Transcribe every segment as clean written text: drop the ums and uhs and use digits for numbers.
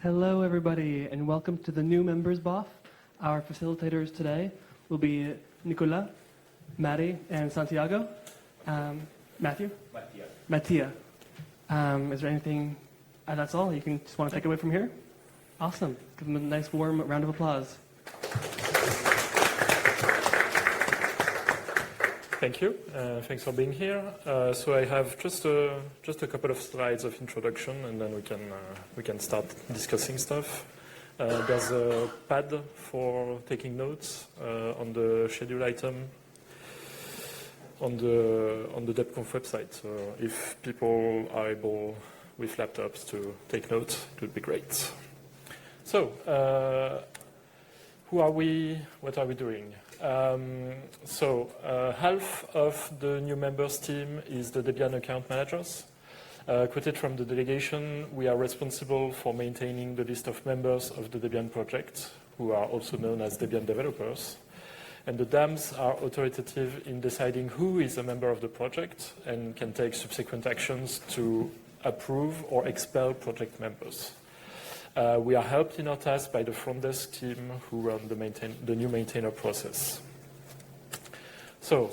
Hello, everybody, and welcome to the new Members BoF. Our facilitators today will be Nicolas, Matty, and Santiago. Matthew? Mattia. Is there anything? That's all? You can just want to take it away from here? Awesome. Give them a nice warm round of applause. Thank you. Thanks for being here. So I have just a couple of slides of introduction, and then we can start discussing stuff. There's a pad for taking notes on the schedule item on the DebConf website. So if people are able with laptops to take notes, it would be great. So who are we? What are we doing? Half of the new members team is the Debian Account Managers. Quoted from the delegation, we are responsible for maintaining the list of members of the Debian project, who are also known as Debian developers. And the DAMs are authoritative in deciding who is a member of the project and can take subsequent actions to approve or expel project members. We are helped in our task by the front desk team who run the new maintainer process. So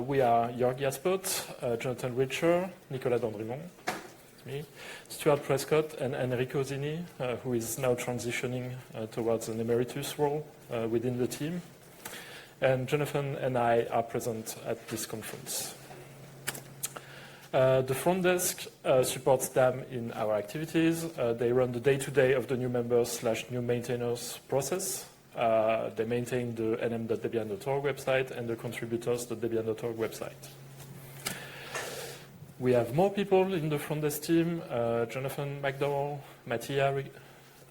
we are Jörg Jaspert, Jonathan Richer, Nicolas Dandrimont, me, Stuart Prescott, and Enrico Zini, who is now transitioning towards an emeritus role within the team. And Jonathan and I are present at this conference. The front desk supports them in our activities. They run the day-to-day of the new members / new maintainers process. They maintain the nm.debian.org website and the contributors.debian.org website. We have more people in the front desk team: Jonathan McDowell, Mattia,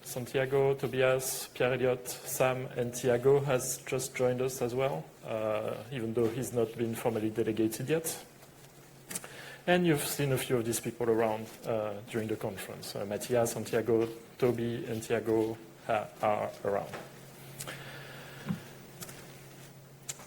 Santiago, Tobias, Pierre Elliott, Sam, and Tiago has just joined us as well, even though he's not been formally delegated yet. And you've seen a few of these people around during the conference. Mattia, Santiago, Toby, and Tiago are around.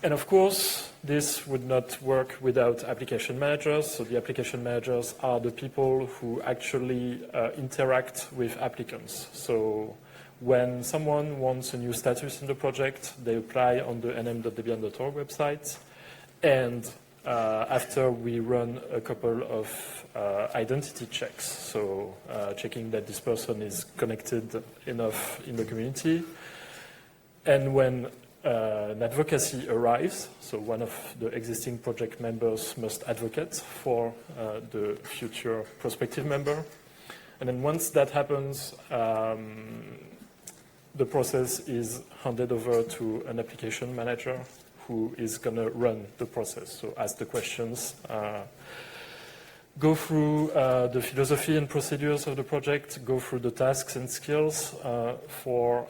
And of course, this would not work without application managers. So the application managers are the people who actually interact with applicants. So when someone wants a new status in the project, they apply on the nm.debian.org website. And after we run a couple of identity checks, so checking that this person is connected enough in the community. And when an advocacy arrives, so one of the existing project members must advocate for the future prospective member. And then once that happens, the process is handed over to an application manager who is going to run the process. So ask the questions, go through the philosophy and procedures of the project, go through the tasks and skills for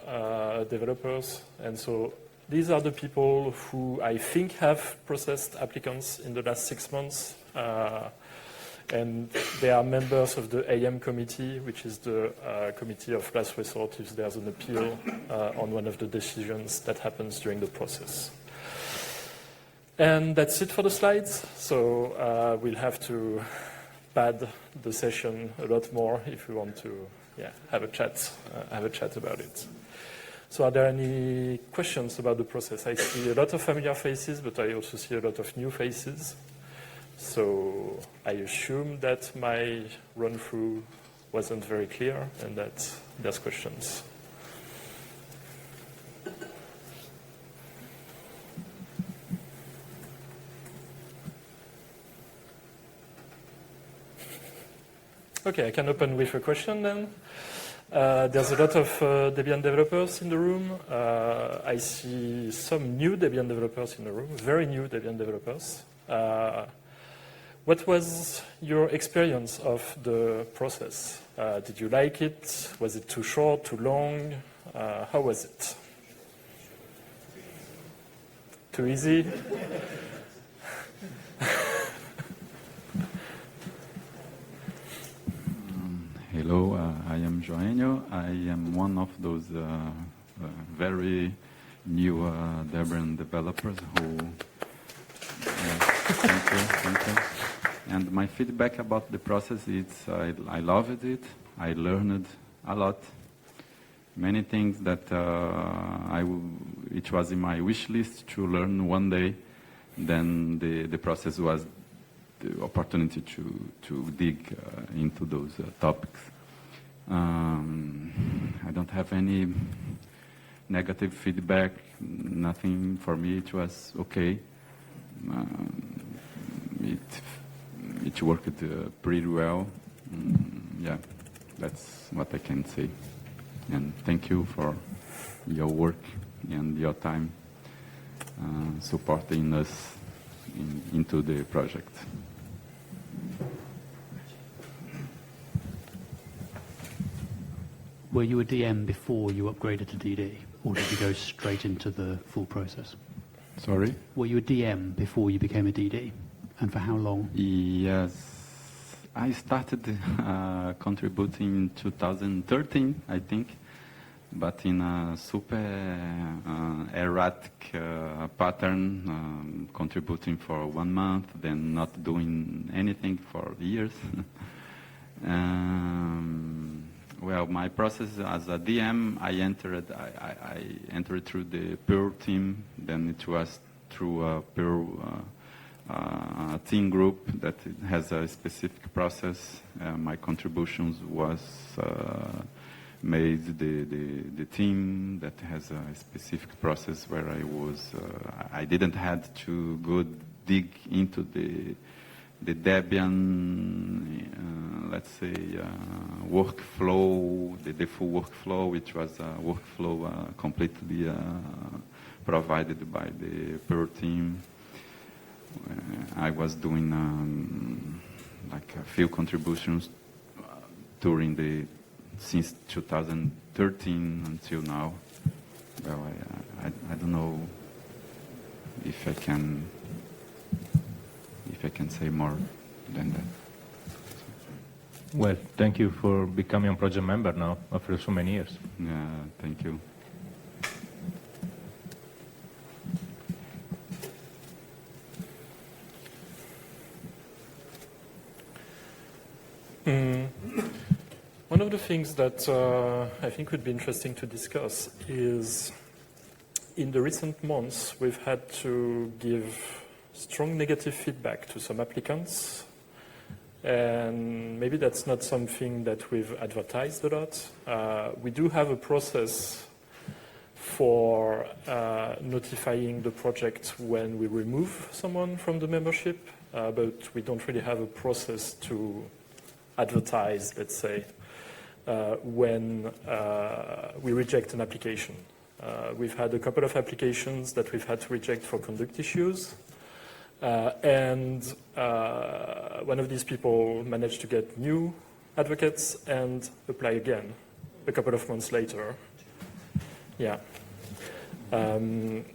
developers. And so these are the people who I think have processed applicants in the last 6 months. And they are members of the AM committee, which is the committee of last resort if there's an appeal on one of the decisions that happens during the process. And that's it for the slides. So we'll have to pad the session a lot more if we want to have a chat about it. So are there any questions about the process? I see a lot of familiar faces, but I also see a lot of new faces. So I assume that my run-through wasn't very clear and that there's questions. Okay, I can open with a question then. There's a lot of Debian developers in the room. I see some new Debian developers in the room, very new Debian developers. What was your experience of the process? Did you like it? Was it too short, too long? How was it? Too easy? Hello, I am Joenio. I am one of those very new Debian developers who... thank you. And my feedback about the process is I loved it. I learned a lot. many things that it was in my wish list to learn one day. Then the process was the opportunity to dig into those topics. I don't have any negative feedback, nothing. For me it was okay. It worked pretty well. Yeah, that's what I can say. And thank you for your work and your time supporting us into the project. Were you a DM before you upgraded to DD, or did you go straight into the full process? Sorry? Were you a DM before you became a DD, and for how long? Yes, I started contributing in 2013, I think, but in a super erratic pattern, contributing for 1 month, then not doing anything for years. Well, my process as a DM, I entered through the Pearl team. Then it was through a Pearl team group that has a specific process. My contributions was made the team that has a specific process where I didn't have to go dig into the Debian, let's say, workflow, the full workflow, which was a workflow completely provided by the Pearl team. I was doing like a few contributions since 2013 until now. Well, I don't know if I can say more than that. Well, thank you for becoming a project member now after so many years. Yeah, thank you. One of the things that I think would be interesting to discuss is in the recent months we've had to give strong negative feedback to some applicants, and maybe that's not something that we've advertised a lot. We do have a process for notifying the project when we remove someone from the membership, but we don't really have a process to advertise, let's say, when we reject an application. We've had a couple of applications that we've had to reject for conduct issues. And one of these people managed to get new advocates and apply again a couple of months later. Yeah. And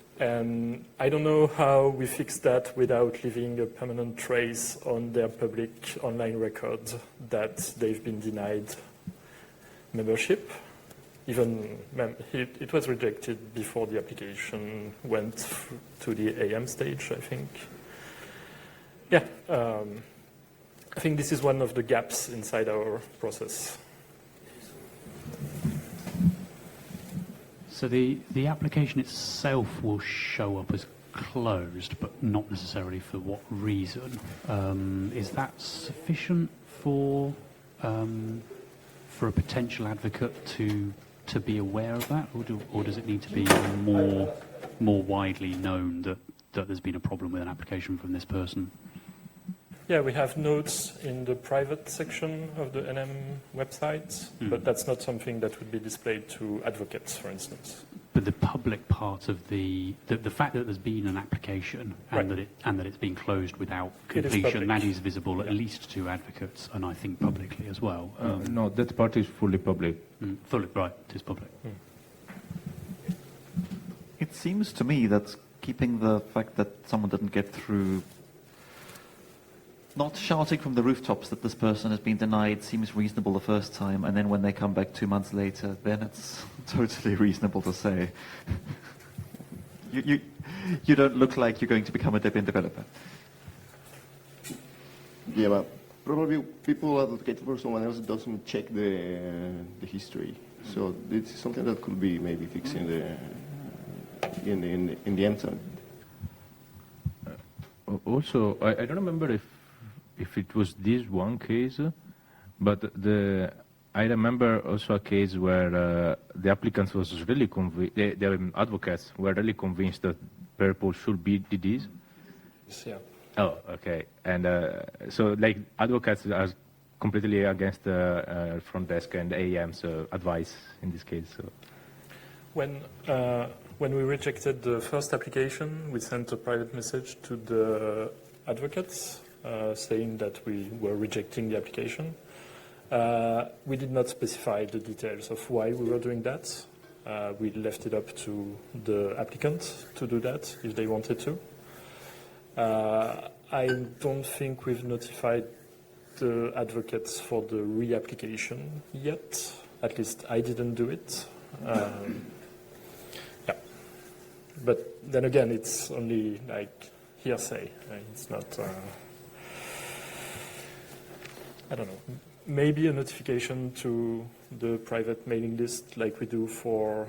I don't know how we fix that without leaving a permanent trace on their public online record that they've been denied membership. Even it was rejected before the application went to the AM stage, I think. Yeah, I think this is one of the gaps inside our process. So the application itself will show up as closed, but not necessarily for what reason. Is that sufficient for a potential advocate to be aware of that, or does it need to be more widely known that there's been a problem with an application from this person? Yeah, we have notes in the private section of the NM website, but that's not something that would be displayed to advocates, for instance. But the public part of the fact that there's been an application and Right. that it's been closed without It is completion, public. that is visible at least to advocates, and I think publicly as well. No, that part is fully public. Fully right, it is public. It seems to me that keeping the fact that someone didn't get through, not shouting from the rooftops that this person has been denied seems reasonable the first time, and then when they come back 2 months later, then it's totally reasonable to say, you don't look like you're going to become a Debian developer. Yeah, but probably people advocate for someone else that doesn't check the history. So this is something that could be maybe fixed in the end time. Also, I don't remember if it was this one case, but I remember also a case where the applicants was really convinced, the advocates were really convinced that purple should be DDs. Yeah. Oh, okay. And so, like, advocates are completely against the front desk and AEM's advice in this case. So. When we rejected the first application, we sent a private message to the advocates saying that we were rejecting the application. We did not specify the details of why we were doing that. We left it up to the applicant to do that if they wanted to. I don't think we've notified the advocates for the reapplication yet. At least I didn't do it. Yeah. But then again, it's only like hearsay. It's not, I don't know, maybe a notification to the private mailing list like we do for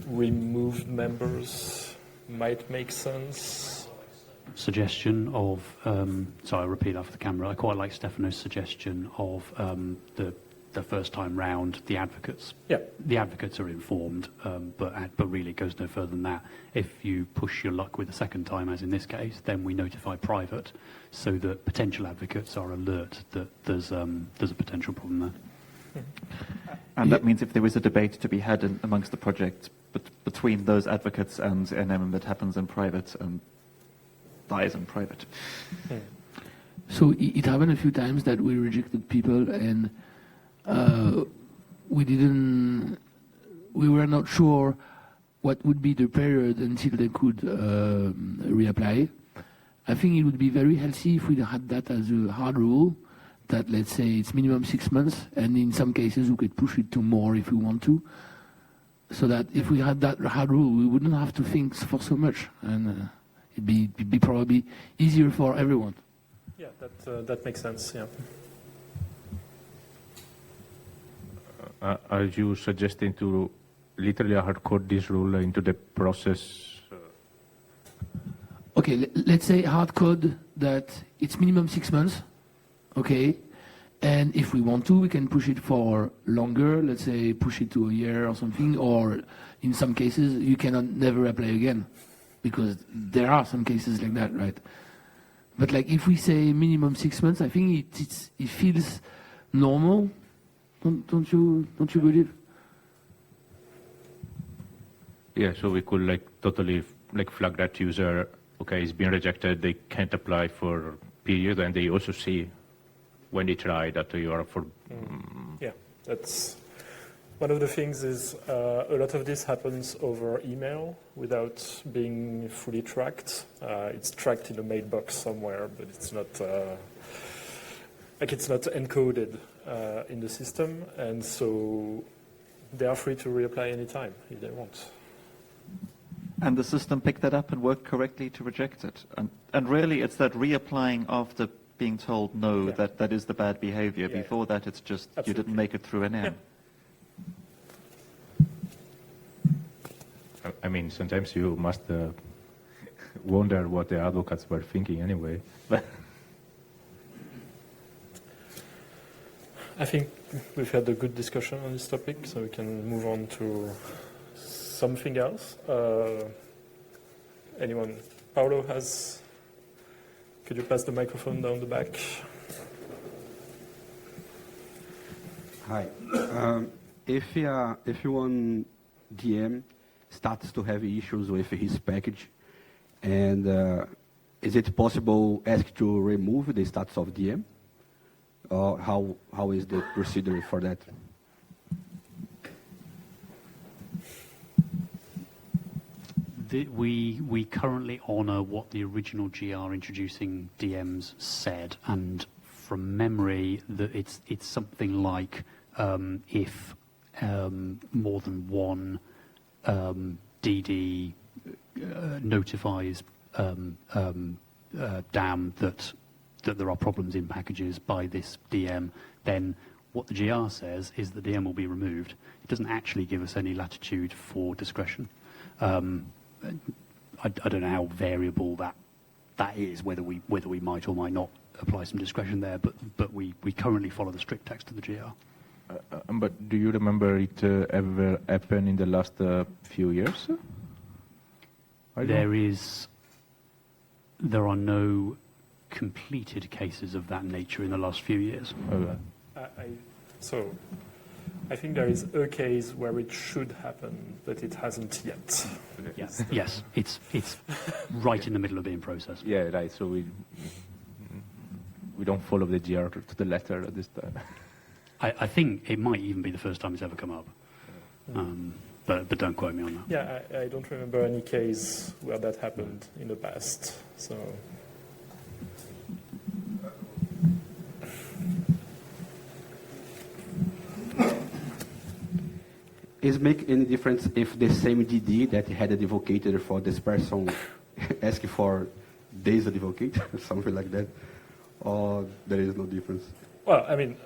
removed members might make sense. Suggestion of, sorry, I'll repeat after the camera. I quite like Stefano's suggestion of the first time round, the advocates. Yeah. The advocates are informed, but really it goes no further than that. If you push your luck with the second time, as in this case, then we notify private so that potential advocates are alert that there's a potential problem there. And that means if there is a debate to be had amongst the project between those advocates and NM that happens in private and dies in private. So it happened a few times that we rejected people and we were not sure what would be the period until they could reapply. I think it would be very healthy if we had that as a hard rule, that let's say it's minimum 6 months, and in some cases we could push it to more if we want to, so that if we had that hard rule, we wouldn't have to think for so much, and it'd be probably easier for everyone. Yeah, that makes sense, yeah. Are you suggesting to literally hardcode this rule into the process? Okay, let's say hard code that it's minimum 6 months, okay, and if we want to, we can push it for longer, let's say push it to a year or something, or in some cases, you cannot never apply again, because there are some cases like that, right? But like if we say minimum 6 months, I think it feels normal, don't you believe? Yeah, so we could like totally like flag that user, okay, it's been rejected, they can't apply for a period, and they also see when they try that you are for... Yeah, that's one of the things is a lot of this happens over email without being fully tracked. It's tracked in a mailbox somewhere, but it's not it's not encoded in the system, and so they are free to reapply anytime if they want. And the system picked that up and worked correctly to reject it. And really, it's that reapplying after being told no that is the bad behavior. Yeah, Before that, it's just absolutely. You didn't make it through an M. Yeah. I mean, sometimes you must wonder what the advocates were thinking anyway. I think we've had a good discussion on this topic, so we can move on to something else. Anyone? Paulo has... Could you pass the microphone down the back? Hi. If one DM starts to have issues with his package, and is it possible ask to remove the status of DM? Or how is the procedure for that? We currently honour what the original GR introducing DMs said, and from memory, that it's something like if more than one DD notifies DAM that there are problems in packages by this DM, then what the GR says is the DM will be removed. It doesn't actually give us any latitude for discretion. I don't know how variable that is, whether we might or might not apply some discretion there, but we currently follow the strict text of the GR. But do you remember it ever happened in the last few years? There are no completed cases of that nature in the last few years. So I think there is a case where it should happen, but it hasn't yet. Yes, it's right in the middle of being processed. Yeah, right. So we don't follow the GR to the letter at this time. I think it might even be the first time it's ever come up. But don't quote me on that. Yeah, I don't remember any case where that happened in the past. So. Is it make any difference if the same DD that had advocated for this person ask for days advocate, something like that, or there is no difference? Well, I mean,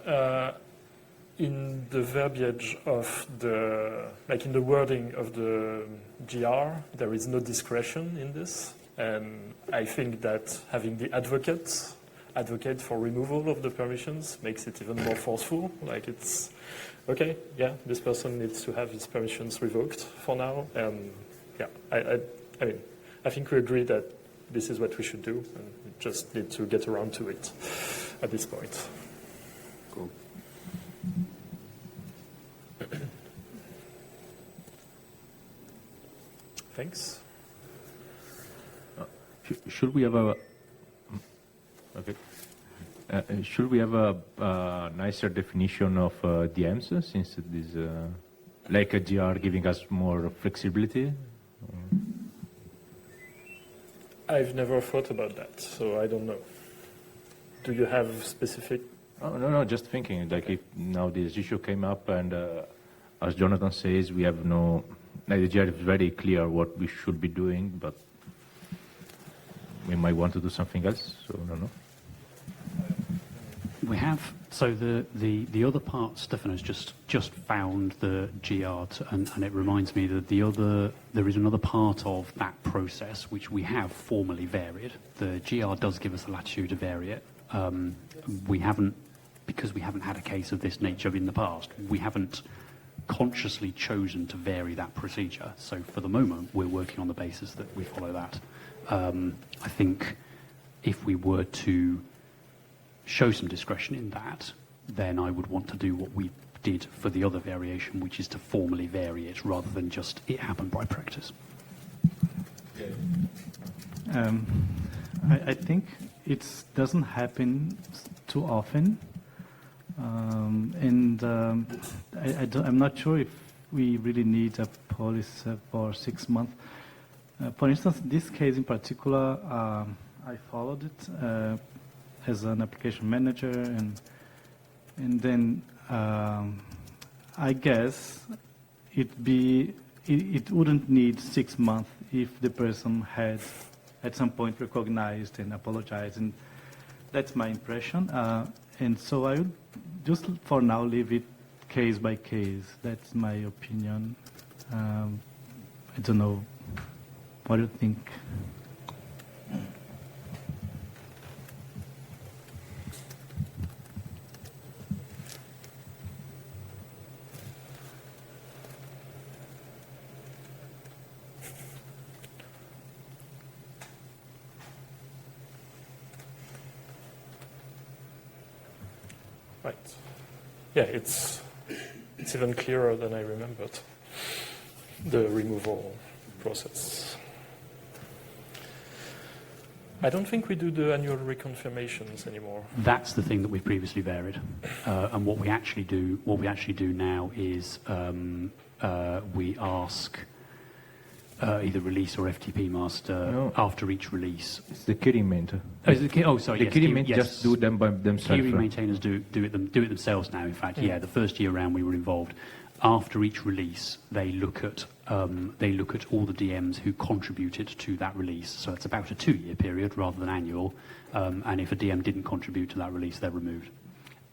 in the verbiage of in the wording of the GR, there is no discretion in this, and I think that having the advocate for removal of the permissions makes it even more forceful. Like it's okay, yeah, this person needs to have his permissions revoked for now, and yeah, I mean, I think we agree that this is what we should do, and we just need to get around to it at this point. Cool. Thanks. Should we have a should we have a nicer definition of DMs, since it is like a GR giving us more flexibility? I've never thought about that, so I don't know. Do you have specific? Oh, no, just thinking, like if now this issue came up and as Jonathan says, we have no, like the GR is very clear what we should be doing, but we might want to do something else, so I don't know. We have, so the other part, Stefan has just found the GR, and it reminds me that there is another part of that process which we have formally varied. The GR does give us the latitude to vary it. Because we haven't had a case of this nature in the past, we haven't consciously chosen to vary that procedure. So for the moment, we're working on the basis that we follow that. I think if we were to show some discretion in that, then I would want to do what we did for the other variation, which is to formally vary it rather than just it happened by practice. I think it doesn't happen too often, and I'm not sure if we really need a policy for 6 months. For instance, this case in particular, I followed it as an application manager, and then I guess it wouldn't need 6 months if the person had at some point recognized and apologized, and that's my impression. And so I would just for now leave it case by case. That's my opinion. I don't know. What do you think? Right. Yeah, it's even clearer than I remembered, the removal process. I don't think we do the annual reconfirmations anymore. That's the thing that we previously varied, and what we actually do now is we ask either release or FTP master after each release. It's the key maintainer. The key maintainers just do them by themselves. Key maintainers do it themselves now. In fact, the first year round we were involved. After each release, they look at all the DMs who contributed to that release. So it's about a 2-year period rather than annual. And if a DM didn't contribute to that release, they're removed.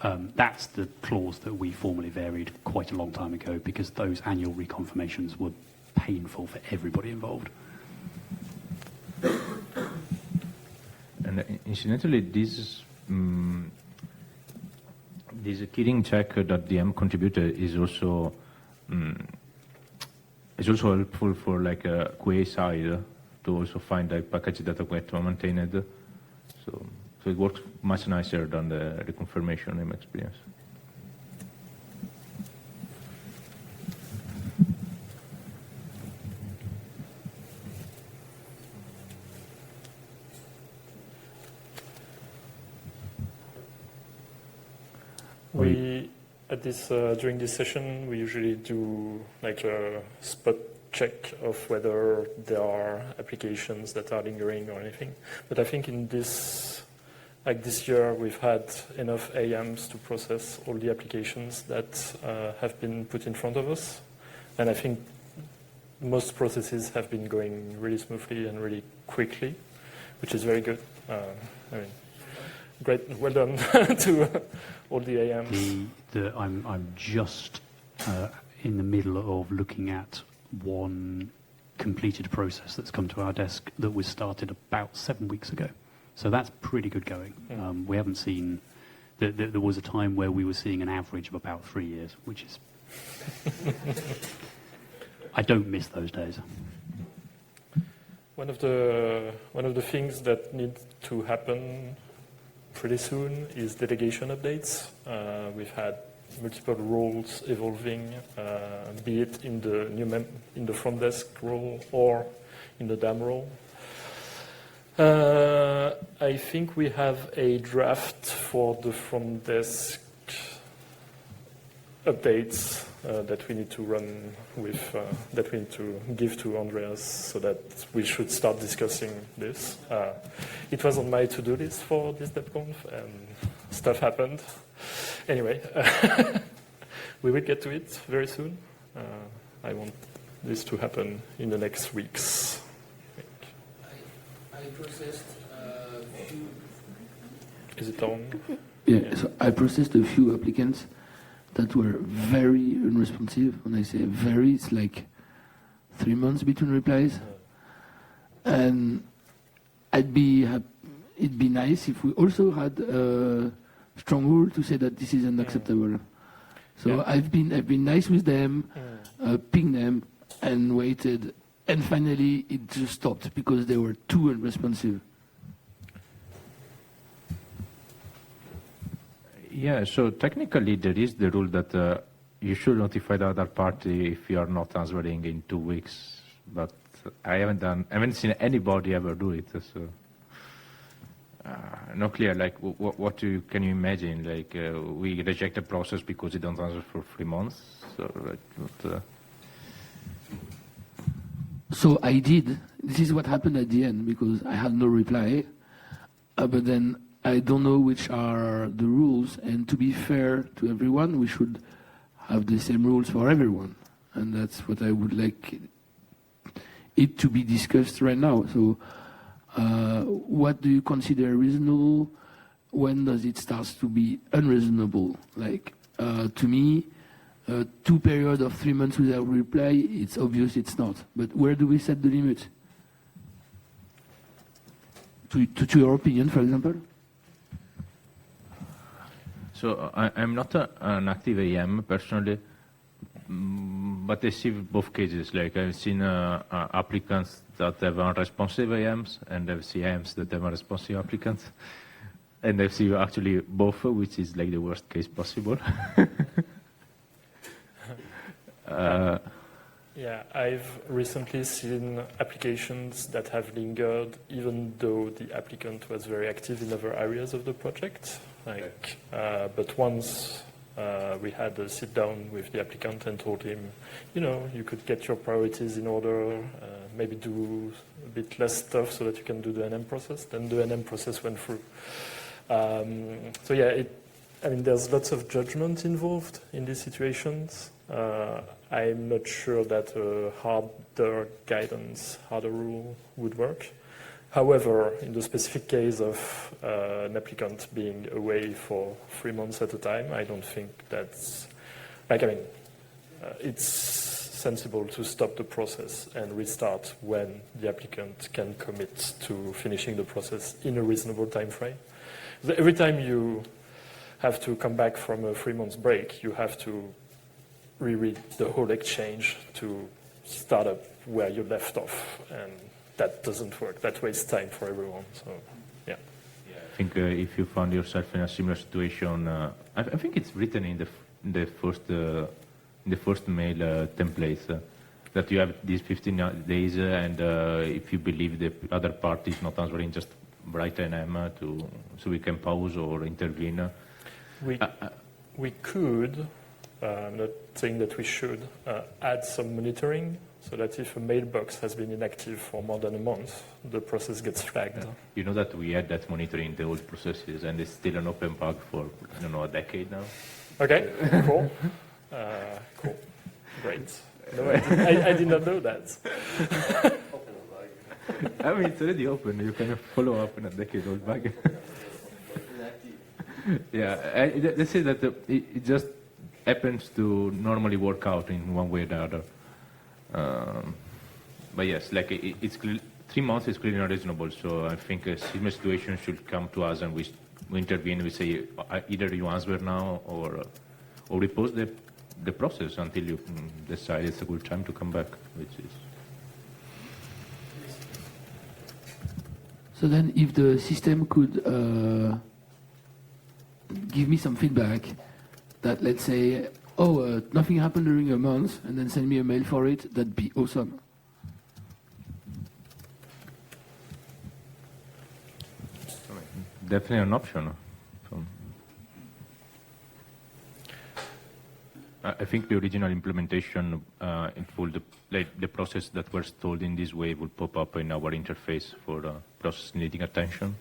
That's the clause that we formally varied quite a long time ago because those annual reconfirmations were painful for everybody involved. And incidentally, this keyring check.dm contributor is also helpful for like a QA side to also find like package that get maintained. So it works much nicer than the reconfirmation in my experience. During this session, we usually do like a spot check of whether there are applications that are lingering or anything. But I think in this year, we've had enough AMs to process all the applications that have been put in front of us. And I think most processes have been going really smoothly and really quickly, which is very good. Great, well done to all the AMs. I'm just in the middle of looking at one completed process that's come to our desk that was started about 7 weeks ago. So that's pretty good going. We haven't seen... There was a time where we were seeing an average of about 3 years, which is... I don't miss those days. One of the things that need to happen pretty soon is delegation updates. We've had multiple roles evolving, be it in the front desk role or in the DAM role. I think we have a draft for the front desk updates that we need to run with, that we need to give to Andreas so that we should start discussing this. It was on my to-do list for this DebConf and stuff happened. Anyway, we will get to it very soon. I want this to happen in the next weeks. I processed a few... Is it on? Yeah, so I processed a few applicants that were very unresponsive. When I say very, it's like 3 months between replies. And it'd be nice if we also had a strong rule to say that this is unacceptable. So I've been nice with them, pinged them, and waited. And finally, it just stopped because they were too unresponsive. Yeah, so technically there is the rule that you should notify the other party if you are not answering in 2 weeks. But I haven't seen anybody ever do it. So not clear. Like, what can you imagine? Like, we reject a process because you don't answer for 3 months. So like, So I did. This is what happened at the end because I had no reply. But then I don't know which are the rules. And to be fair to everyone, we should have the same rules for everyone. And that's what I would like it to be discussed right now. So what do you consider reasonable? When does it start to be unreasonable? Like, to me, 2 periods of 3 months without reply, it's obvious it's not. But where do we set the limit? To your opinion, for example? So I'm not an active AM personally, but I see both cases. Like I've seen applicants that have unresponsive AMs, and I've seen AMs that have unresponsive applicants, and I've seen actually both, which is like the worst case possible. Yeah, I've recently seen applications that have lingered even though the applicant was very active in other areas of the project. Like, but once we had a sit down with the applicant and told him, you could get your priorities in order, maybe do a bit less stuff so that you can do the NM process, then the NM process went through. So yeah, there's lots of judgment involved in these situations. I'm not sure that a harder guidance, harder rule would work. However, in the specific case of an applicant being away for 3 months at a time, I don't think that's, it's sensible to stop the process and restart when the applicant can commit to finishing the process in a reasonable time frame. Every time you have to come back from a 3 months break, you have to reread the whole exchange to start up where you left off, and that doesn't work. That wastes time for everyone. So, yeah. I think if you found yourself in a similar situation, I think it's written in the first mail template that you have these 15 days, and if you believe the other party is not answering, just write NM so we can pause or intervene. We could, I'm not saying that we should, add some monitoring so that if a mailbox has been inactive for more than a month, the process gets flagged. You know that we had that monitoring in the old processes, and it's still an open bug for, I don't know, a decade now. Okay, cool. Cool. Great. No, I did not know that. I mean, it's already open. You can follow up in a decade-old bug. Yeah, let's say that it just happens to normally work out in one way or the other. But yes, like it's 3 months is clearly not reasonable. So I think a similar situation should come to us, and we intervene. We say either you answer now or we pause the process until you decide it's a good time to come back, which is. So then, if the system could give me some feedback that, let's say, nothing happened during a month, and then send me a mail for it, that'd be awesome. Definitely an option. I think the original implementation the process that was told in this way will pop up in our interface for process needing attention,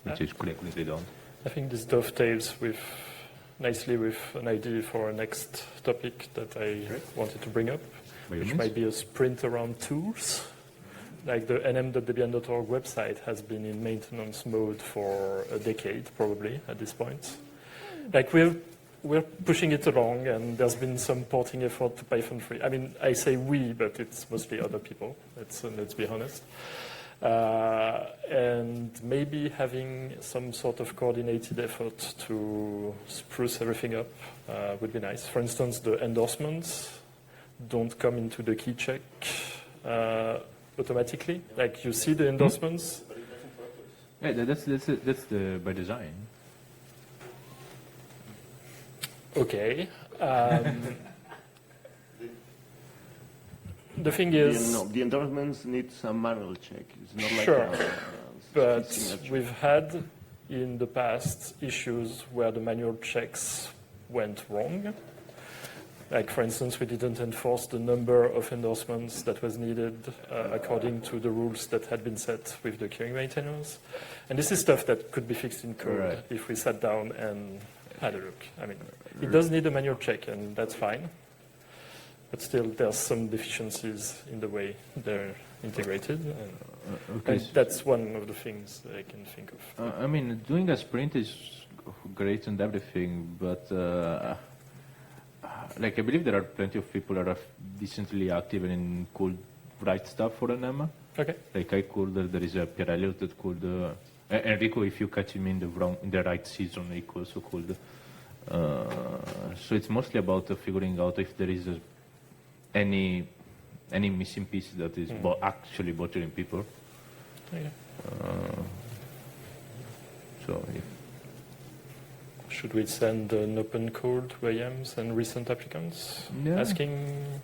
which is correctly done. I think this dovetails nicely with an idea for our next topic that I wanted to bring up, which might be a sprint around tools. Like the nm.debian.org website has been in maintenance mode for a decade, probably, at this point. Like we're pushing it along, and there's been some porting effort to Python 3. I mean, I say we, but it's mostly other people, let's be honest. And maybe having some sort of coordinated effort to spruce everything up would be nice. For instance, the endorsements don't come into the key check automatically. Like you see the endorsements. Yeah, that's by design. Okay. The thing is, the endorsements need some manual check. It's not sure, like but signature. we've had in the past issues where the manual checks went wrong. Like, for instance, we didn't enforce the number of endorsements that was needed according to the rules that had been set with the queuing maintainers. And this is stuff that could be fixed in code if we sat down and had a look. I mean, it does need a manual check, and that's fine. But still, there's some deficiencies in the way they're integrated. And that's one of the things that I can think of. I mean, doing a sprint is great and everything, but I believe there are plenty of people that are decently active and could write stuff for NM. Okay. Like I could, there is a Pierre Elliott that could, Enrico, if you catch him in the right season, he also could. So it's mostly about figuring out if there is any missing piece that is actually bothering people. Okay. Should we send an open call to AMs and recent applicants asking?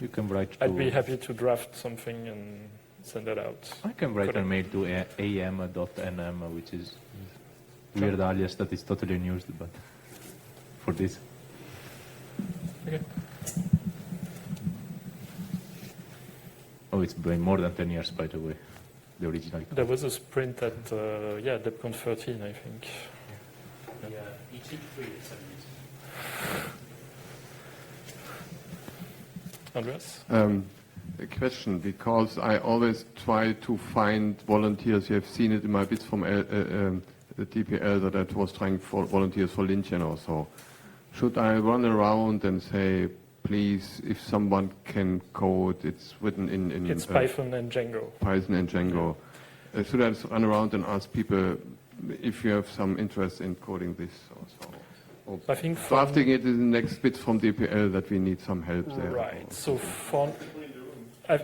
You can write. I'd be happy to draft something and send that out. I can write a mail to am.nm, which is weird alias that is totally unused, but for this. Okay. Oh, it's been more than 10 years, by the way. The original. There was a sprint at DebConf 13, I think. Yeah, ET3 Andreas? a question, because I always try to find volunteers. You have seen it in my bits from the TPL that I was trying for volunteers for Lynching or so. Should I run around and say, please, if someone can code, it's written in It's Python and Django. Python and Django. Should I run around and ask people if you have some interest in coding this also? Or I think drafting it in the next bit from DPL that we need some help there. Right. So I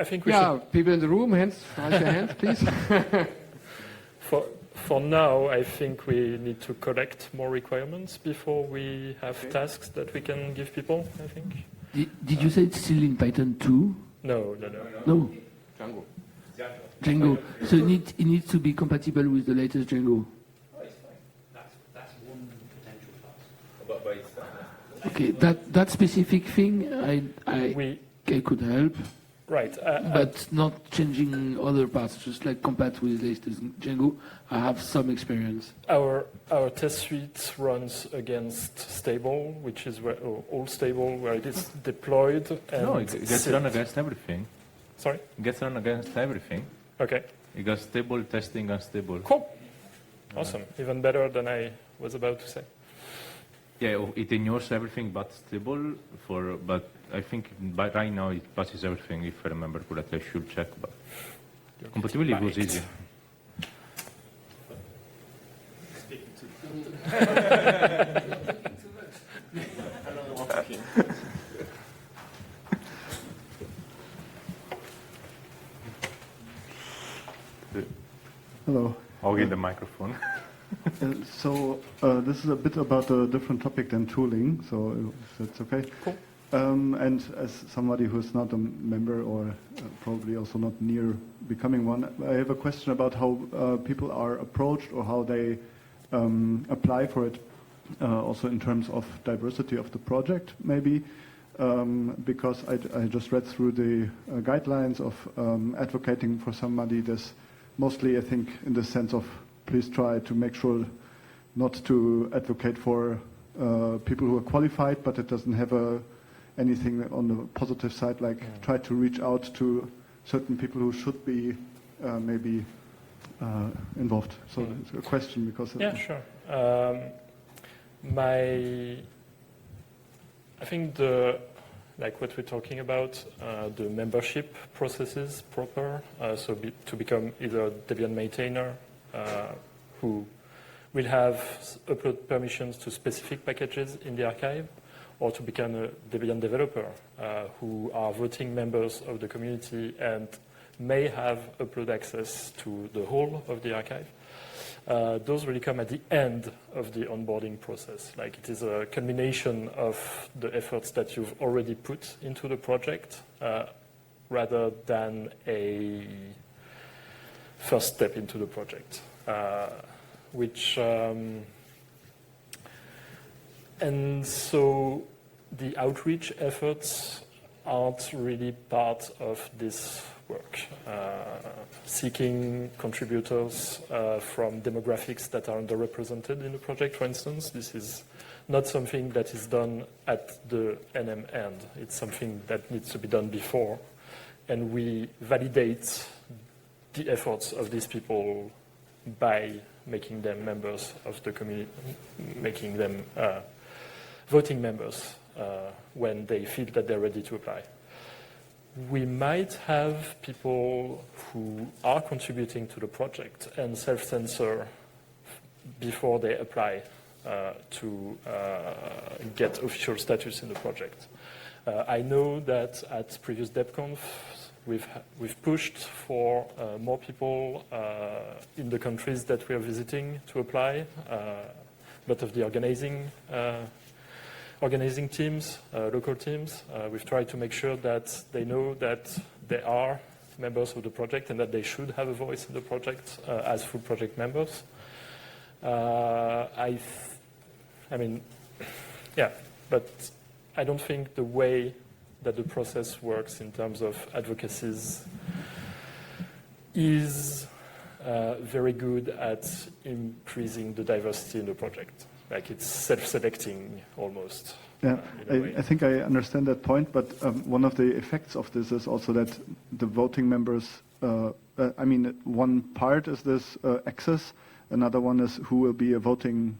think we should... people in the room, raise your hands, please. For now, I think we need to collect more requirements before we have tasks that we can give people, I think. Did you say it's still in Python 2? No. No. Django. Django. So it needs to be compatible with the latest Django. Oh, it's fine. That's one potential task. But it's Okay, that specific thing, I could help. Right. But not changing other parts, just like compat with latest Django. I have some experience. Our test suite runs against stable, which is all stable, where it is deployed. And no, it gets run against everything. Sorry? It gets run against everything. Okay. It got stable, testing, unstable. Cool. Awesome. Even better than I was about to say. Yeah, it ignores everything but stable, but I think right now it passes everything, if I remember correctly. I should check, but compatibility was easy. Hello. I'll get the microphone. So this is a bit about a different topic than tooling, so if that's okay. Cool. And as somebody who's not a member or probably also not near becoming one, I have a question about how people are approached or how they apply for it, also in terms of diversity of the project, maybe. Because I just read through the guidelines of advocating for somebody. There's mostly, I think, in the sense of please try to make sure not to advocate for people who are qualified, but it doesn't have anything on the positive side, like try to reach out to certain people who should be maybe involved. So it's a question because... Yeah, sure. I think like what we're talking about, the membership processes proper, to become either a Debian maintainer who will have upload permissions to specific packages in the archive, or to become a Debian developer who are voting members of the community and may have upload access to the whole of the archive. Those really come at the end of the onboarding process. Like it is a culmination of the efforts that you've already put into the project rather than a first step into the project. And so the outreach efforts aren't really part of this work. Seeking contributors from demographics that are underrepresented in the project, for instance, this is not something that is done at the NM end. It's something that needs to be done before. And we validate the efforts of these people by making them members of the community, making them voting members when they feel that they're ready to apply. We might have people who are contributing to the project and self-censor before they apply to get official status in the project. I know that at previous DebConf, we've pushed for more people in the countries that we are visiting to apply. A lot of the organizing teams, local teams, we've tried to make sure that they know that they are members of the project and that they should have a voice in the project as full project members. I mean, yeah, but I don't think the way that the process works in terms of advocacies is very good at increasing the diversity in the project. like it's self-selecting almost. Yeah, in a way. I think I understand that point, but one of the effects of this is also that the voting members, one part is this access, another one is who will be a voting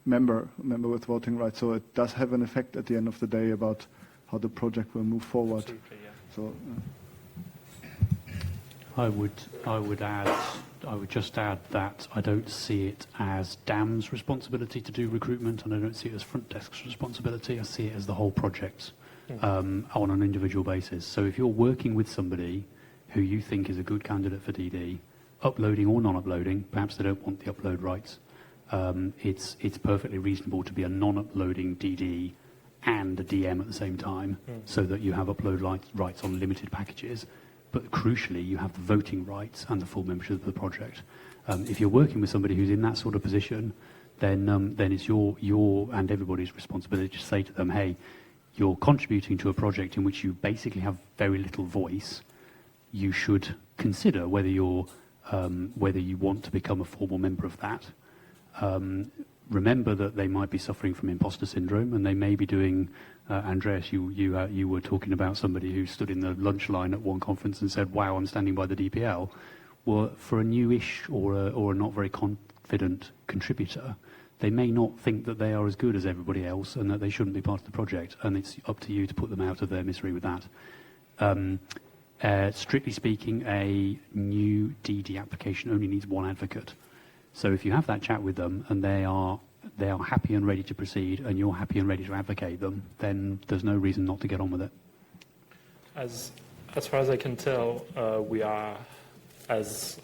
member with voting rights. So it does have an effect at the end of the day about how the project will move forward. Absolutely, yeah. So. I would just add that I don't see it as DAM's responsibility to do recruitment, and I don't see it as front desk's responsibility. I see it as the whole project on an individual basis. So if you're working with somebody who you think is a good candidate for DD, uploading or non-uploading, perhaps they don't want the upload rights, it's perfectly reasonable to be a non-uploading DD and a DM at the same time, so that you have upload rights on limited packages. But crucially, you have the voting rights and the full membership of the project. If you're working with somebody who's in that sort of position, then it's your and everybody's responsibility to say to them, hey, you're contributing to a project in which you basically have very little voice. You should consider whether you want to become a formal member of that. Remember that they might be suffering from imposter syndrome, and they may be doing. Andreas, you were talking about somebody who stood in the lunch line at one conference and said, "Wow, I'm standing by the DPL." Well, for a newish or a not very confident contributor, they may not think that they are as good as everybody else and that they shouldn't be part of the project. And it's up to you to put them out of their misery with that. Strictly speaking, a new DD application only needs one advocate. So if you have that chat with them and they are happy and ready to proceed, and you're happy and ready to advocate them, then there's no reason not to get on with it. As far as I can tell, we are, as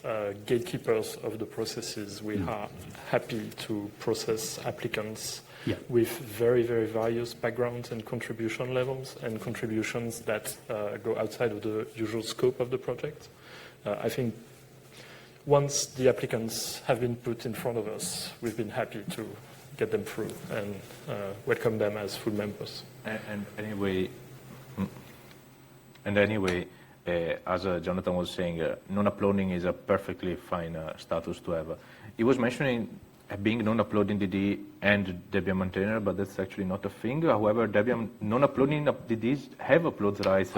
gatekeepers of the processes, we are happy to process applicants with very, very various backgrounds and contribution levels, and contributions that go outside of the usual scope of the project. I think once the applicants have been put in front of us, we've been happy to get them through and welcome them as full members. And anyway, as Jonathan was saying, non-uploading is a perfectly fine status to have. He was mentioning being non-uploading DD and Debian maintainer, but that's actually not a thing. However, Debian non-uploading DDs have upload rights.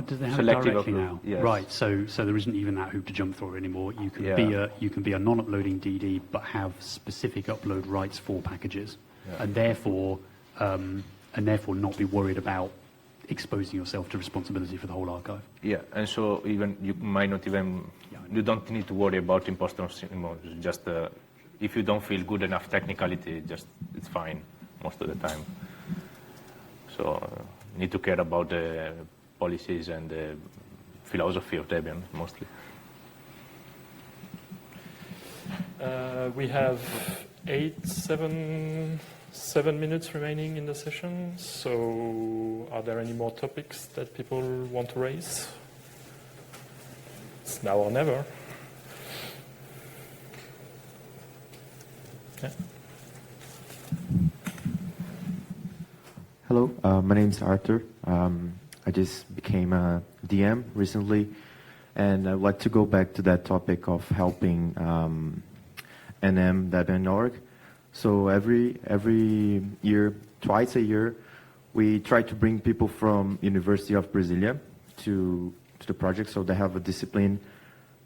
Do they have it directly now? Yes. Right. So there isn't even that hoop to jump through anymore. You can be a non-uploading DD, but have specific upload rights for packages, and therefore not be worried about exposing yourself to responsibility for the whole archive. Yeah, and so even you might not even you don't need to worry about imposter syndrome. Just if you don't feel good enough technicality, it's fine most of the time. So need to care about the policies and the philosophy of Debian mostly. We have 7 minutes remaining in the session. So are there any more topics that people want to raise? It's now or never. Yeah. Hello, my name is Arthur. I just became a DM recently, and I'd like to go back to that topic of helping NM.org. So every year, twice a year, we try to bring people from University of Brasilia to the project, so they have a discipline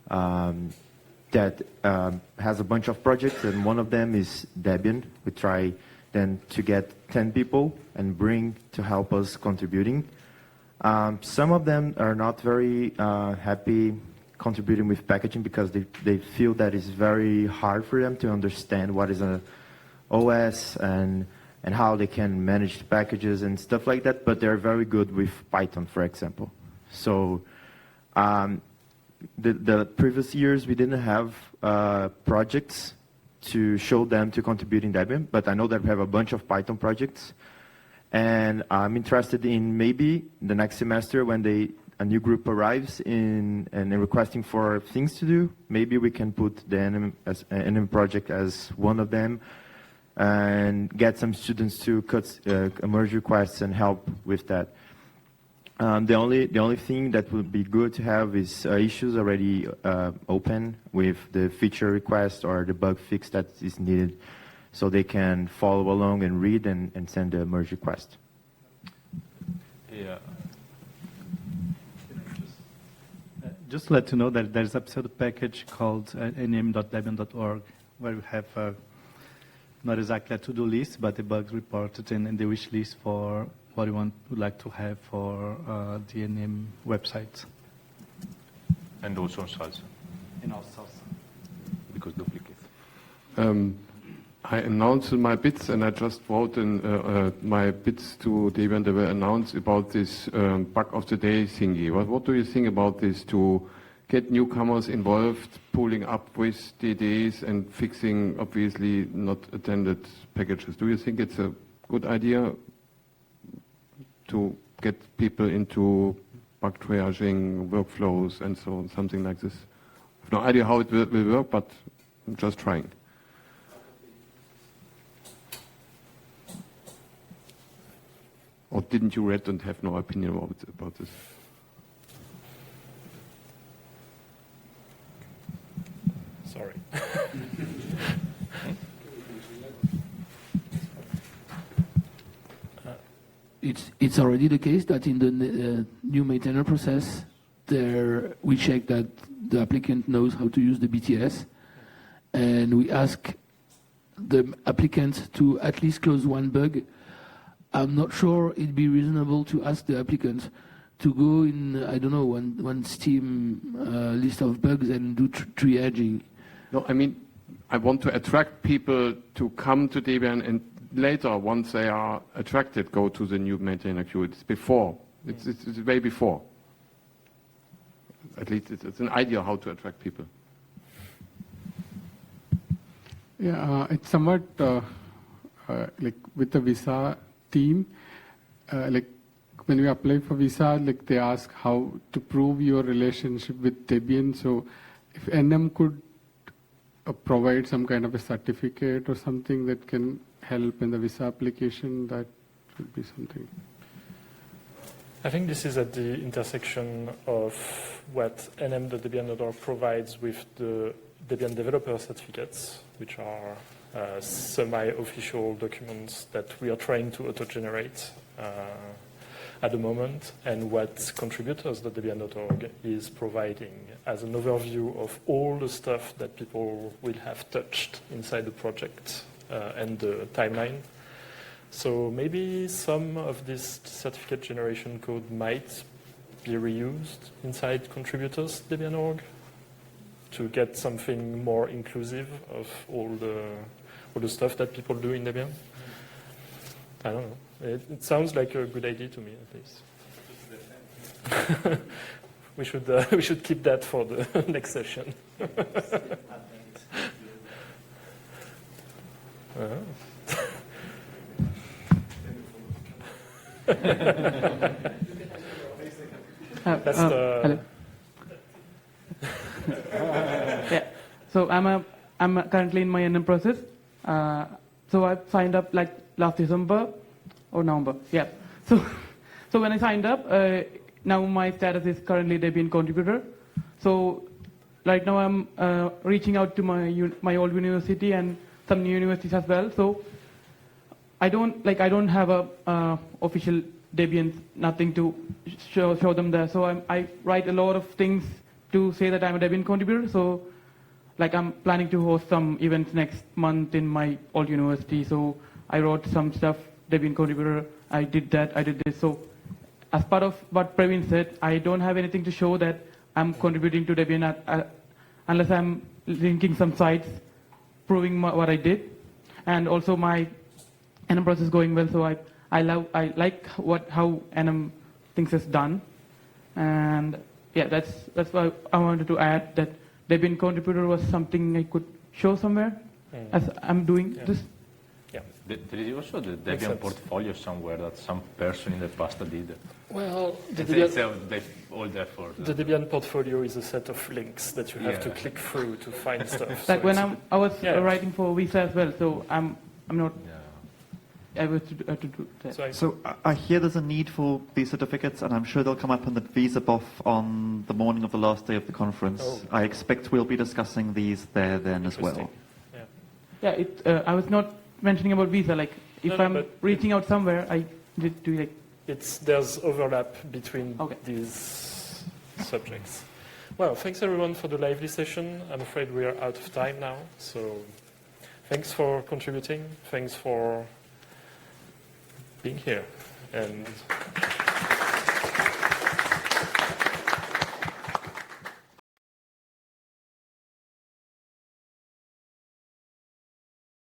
that has a bunch of projects, and one of them is Debian. We try then to get 10 people and bring to help us contributing. Some of them are not very happy contributing with packaging because they feel that it's very hard for them to understand what is an OS and how they can manage the packages and stuff like that, but they're very good with Python, for example. So the previous years we didn't have projects to show them to contribute in Debian, but I know that we have a bunch of Python projects, and I'm interested in maybe the next semester when a new group arrives and requesting for things to do, maybe we can put the NM project as one of them and get some students to merge requests and help with that. The only thing that would be good to have is issues already open with the feature request or the bug fix that is needed so they can follow along and read and send a merge request. Yeah. Just to let you know that there's a episode package called nm.debian.org where we have not exactly a to-do list, but the bugs reported and the wish list for what you would like to have for the NM website. And also on Salsa. And also because duplicate. I announced my bits, and I just wrote in my bits to Debian. They were announced about this bug of the day thingy. What do you think about this to get newcomers involved, pulling up with DDs and fixing obviously not attended packages? Do you think it's a good idea to get people into bug triaging, workflows, and so on, something like this? I have no idea how it will work, but I'm just trying. Or didn't you read and have no opinion about this? Sorry. It's already the case that in the new maintainer process, we check that the applicant knows how to use the BTS, and we ask the applicant to at least close one bug. I'm not sure it'd be reasonable to ask the applicant to go in, I don't know, one Steam list of bugs and do triaging. No, I mean, I want to attract people to come to Debian and later, once they are attracted, go to the new maintainer queue. It's before. It's way before. At least it's an idea how to attract people. Yeah, it's somewhat like with the visa team, like when we apply for visa, like they ask how to prove your relationship with Debian. So if NM could provide some kind of a certificate or something that can help in the visa application, that would be something. I think this is at the intersection of what nm.debian.org provides with the Debian developer certificates, which are semi-official documents that we are trying to auto-generate at the moment, and what contributors.debian.org is providing as an overview of all the stuff that people will have touched inside the project and the timeline. So maybe some of this certificate generation code might be reused inside contributors.debian.org to get something more inclusive of all the stuff that people do in Debian. I don't know. It sounds like a good idea to me, at least. we should keep that for the next session. That's the. Yeah. So I'm currently in my NM process. So I signed up like last December or November. Yeah. So when I signed up, now my status is currently Debian contributor. So right now I'm reaching out to my old university and some new universities as well. So I don't have a official Debian, nothing to show them there. So I write a lot of things to say that I'm a Debian contributor. So like I'm planning to host some events next month in my old university. So I wrote some stuff, Debian contributor. I did that, I did this. So as part of what Praveen said, I don't have anything to show that I'm contributing to Debian unless I'm linking some sites proving what I did. And also my NM process is going well, so I like how NM things is done. And yeah, that's why I wanted to add that Debian contributor was something I could show somewhere as I'm doing this. Yeah. There is also the Debian portfolio somewhere that some person in the past did. Well, it's all there for the Debian portfolio is a set of links that you have to click through to find stuff. Like when I was writing for Visa as well, so I'm not able to do that. So I hear there's a need for these certificates, and I'm sure they'll come up in the Visa BoF on the morning of the last day of the conference. I expect we'll be discussing these there then as well. Yeah. Yeah, I was not mentioning about visa. Like, if I'm reaching out somewhere, I did do like. There's overlap between these subjects. Well, thanks everyone for the lively session. I'm afraid we are out of time now. So, thanks for contributing. Thanks for being here. And